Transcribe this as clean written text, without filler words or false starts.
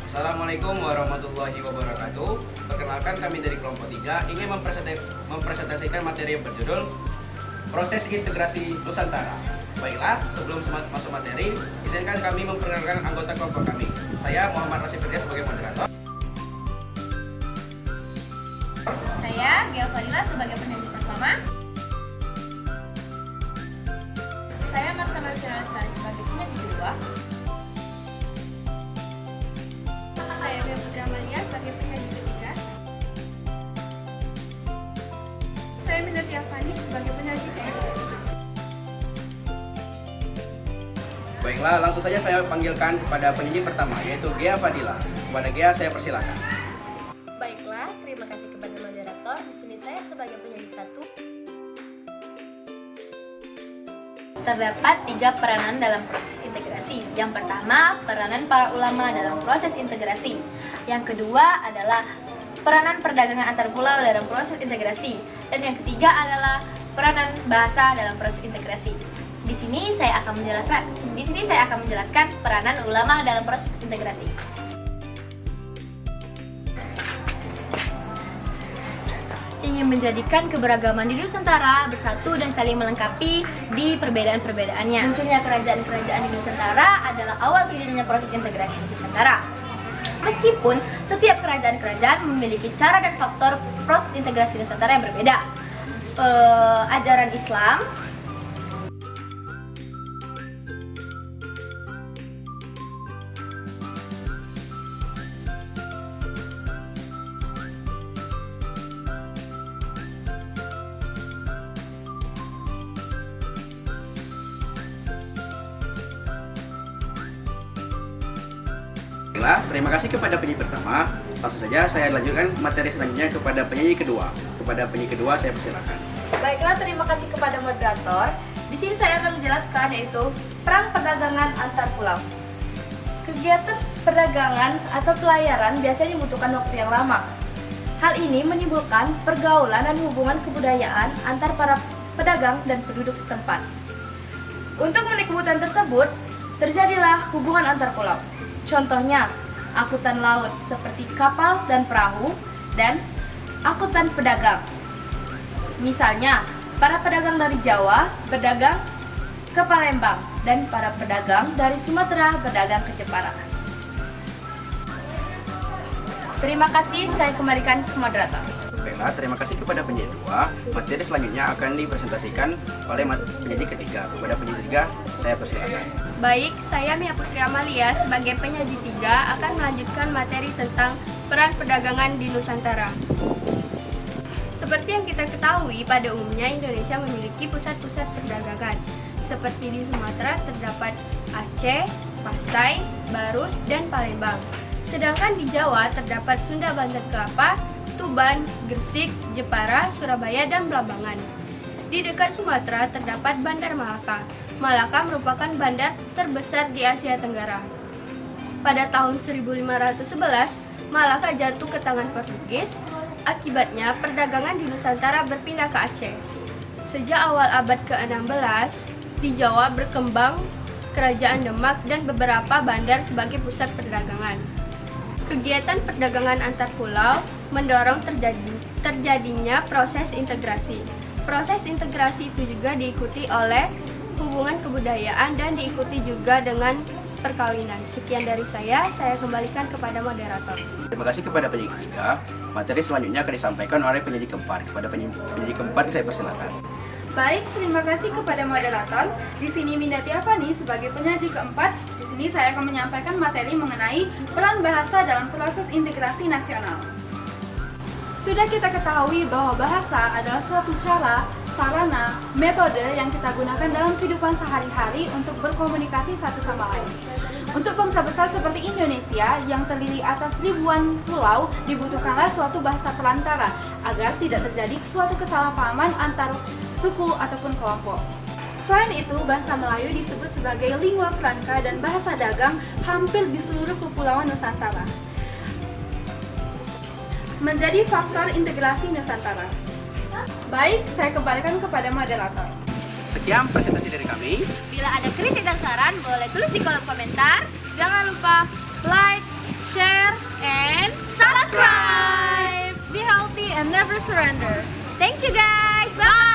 Assalamualaikum warahmatullahi wabarakatuh. Perkenalkan, kami dari kelompok 3 ingin mempresentasikan materi yang berjudul Proses Integrasi Nusantara. Baiklah, sebelum masuk materi, izinkan kami memperkenalkan anggota kelompok kami. Saya Muhammad Rasid Firdaus sebagai moderator. Saya Gea Fadila sebagai penyanyi pertama. Saya Marsama Lestari sebagai penyanyi kedua. Saya Bea Putri Amalia sebagai penyanyi ketiga. Saya Minati Afani sebagai penyanyi keempat. Baiklah, langsung saja saya panggilkan kepada penyanyi pertama, yaitu Gea Fadila. Kepada Gea, saya persilakan. Baiklah, terima kasih kepada moderator. Di sini saya sebagai penyanyi satu. Terdapat 3 peranan dalam proses integrasi. Yang pertama, peranan para ulama dalam proses integrasi. Yang kedua adalah peranan perdagangan antar pulau dalam proses integrasi. Dan yang ketiga adalah peranan bahasa dalam proses integrasi. Di sini saya akan menjelaskan peranan ulama dalam proses integrasi. Ingin menjadikan keberagaman di Nusantara bersatu dan saling melengkapi di perbedaan-perbedaannya. Munculnya kerajaan-kerajaan di Nusantara adalah awal terjadinya proses integrasi di Nusantara. Meskipun setiap kerajaan-kerajaan memiliki cara dan faktor proses integrasi Nusantara yang berbeda. Ajaran Islam Baiklah, terima kasih kepada penyanyi pertama. Langsung saja saya lanjutkan materi selanjutnya kepada penyanyi kedua. Kepada penyanyi kedua, saya persilakan. Baiklah, terima kasih kepada moderator. Di sini saya akan menjelaskan yaitu perang perdagangan antar pulau. Kegiatan perdagangan atau pelayaran biasanya membutuhkan waktu yang lama. Hal ini menimbulkan pergaulan dan hubungan kebudayaan antar para pedagang dan penduduk setempat. Untuk memenuhi kebutuhan tersebut, terjadilah hubungan antar pulau. Contohnya, angkutan laut seperti kapal dan perahu, dan angkutan pedagang. Misalnya, para pedagang dari Jawa berdagang ke Palembang dan para pedagang dari Sumatera berdagang ke Jepara. Terima kasih, saya kembalikan ke moderator. Baiklah, terima kasih kepada penyanyi kedua. Materi selanjutnya akan dipresentasikan oleh penyanyi ketiga. Kepada penyanyi ketiga, saya persilakan. Baik, saya Mia Putri Amalia sebagai penyaji 3 akan melanjutkan materi tentang peran perdagangan di Nusantara. Seperti yang kita ketahui, pada umumnya Indonesia memiliki pusat-pusat perdagangan. Seperti di Sumatera terdapat Aceh, Pasai, Barus, dan Palembang. Sedangkan di Jawa terdapat Sunda Banten Kelapa, Tuban, Gresik, Jepara, Surabaya, dan Blambangan. Di dekat Sumatera terdapat Bandar Malaka. Malaka merupakan bandar terbesar di Asia Tenggara. Pada tahun 1511, Malaka jatuh ke tangan Portugis. Akibatnya, perdagangan di Nusantara berpindah ke Aceh. Sejak awal abad ke-16, di Jawa berkembang Kerajaan Demak dan beberapa bandar sebagai pusat perdagangan. Kegiatan perdagangan antar pulau mendorong terjadinya proses integrasi. Proses integrasi itu juga diikuti oleh hubungan kebudayaan dan diikuti juga dengan perkawinan. Sekian dari saya kembalikan kepada moderator. Terima kasih kepada penyanyi ketiga. Materi selanjutnya akan disampaikan oleh penyanyi keempat. Kepada penyanyi keempat, saya persilakan. Baik, terima kasih kepada moderator. Di sini Mindati Afani sebagai penyaji keempat. Di sini saya akan menyampaikan materi mengenai peran bahasa dalam proses integrasi nasional. Sudah kita ketahui bahwa bahasa adalah suatu cara, sarana, metode yang kita gunakan dalam kehidupan sehari-hari untuk berkomunikasi satu sama lain. Untuk bangsa besar seperti Indonesia yang terdiri atas ribuan pulau, dibutuhkanlah suatu bahasa perantara agar tidak terjadi suatu kesalahpahaman antar suku ataupun kelompok. Selain itu, bahasa Melayu disebut sebagai lingua franca dan bahasa dagang hampir di seluruh kepulauan Nusantara. Menjadi faktor integrasi Nusantara. Baik, saya kembalikan kepada moderator. Sekian presentasi dari kami. Bila ada kritik dan saran, boleh tulis di kolom komentar. Jangan lupa like, share, and subscribe. Be healthy and never surrender. Thank you guys. Bye.